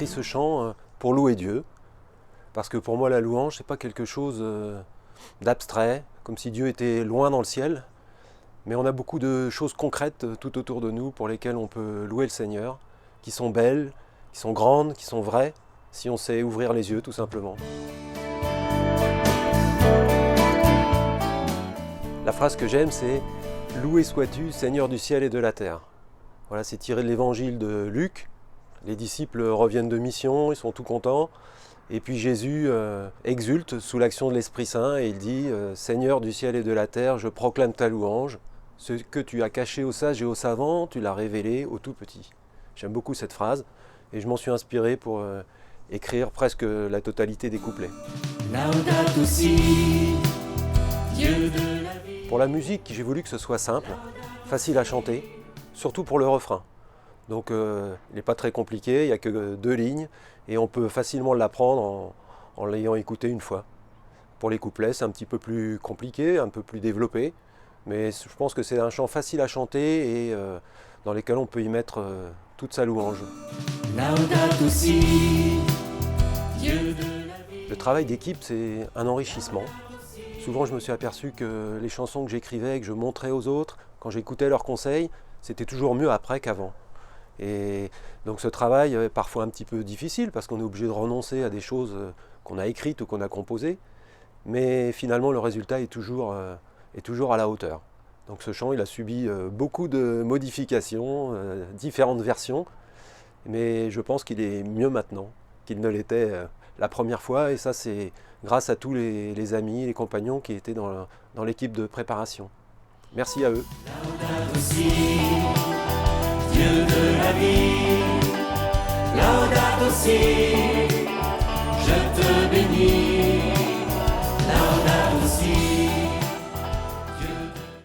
écrit ce chant pour louer Dieu, parce que pour moi la louange, c'est pas quelque chose d'abstrait, comme si Dieu était loin dans le ciel, mais on a beaucoup de choses concrètes tout autour de nous pour lesquelles on peut louer le Seigneur, qui sont belles, qui sont grandes, qui sont vraies, si on sait ouvrir les yeux tout simplement. La phrase que j'aime, c'est « Loué sois-tu, Seigneur du ciel et de la terre ». Voilà, c'est tiré de l'évangile de Luc. Les disciples reviennent de mission, ils sont tout contents. Et puis Jésus exulte sous l'action de l'Esprit Saint et il dit « Seigneur du ciel et de la terre, je proclame ta louange. Ce que tu as caché aux sages et aux savants, tu l'as révélé aux tout petits. » J'aime beaucoup cette phrase et je m'en suis inspiré pour écrire presque la totalité des couplets. Laudato si, Dieu de la vie. Pour la musique, j'ai voulu que ce soit simple, facile à chanter, surtout pour le refrain. Donc il n'est pas très compliqué, il n'y a que 2 lignes et on peut facilement l'apprendre en l'ayant écouté une fois. Pour les couplets, c'est un petit peu plus compliqué, un peu plus développé, mais je pense que c'est un chant facile à chanter et dans lequel on peut y mettre toute sa louange. Laudato si, Dieu de la vie. Le travail d'équipe, c'est un enrichissement. Souvent, je me suis aperçu que les chansons que j'écrivais, que je montrais aux autres, quand j'écoutais leurs conseils, c'était toujours mieux après qu'avant. Et donc ce travail est parfois un petit peu difficile parce qu'on est obligé de renoncer à des choses qu'on a écrites ou qu'on a composées, mais finalement le résultat est toujours à la hauteur. Donc ce chant, il a subi beaucoup de modifications, différentes versions, mais je pense qu'il est mieux maintenant qu'il ne l'était la première fois, et ça c'est grâce à tous les amis, les compagnons qui étaient dans l'équipe de préparation. Merci à eux. Laudato si, Dieu de la vie. Laudato si,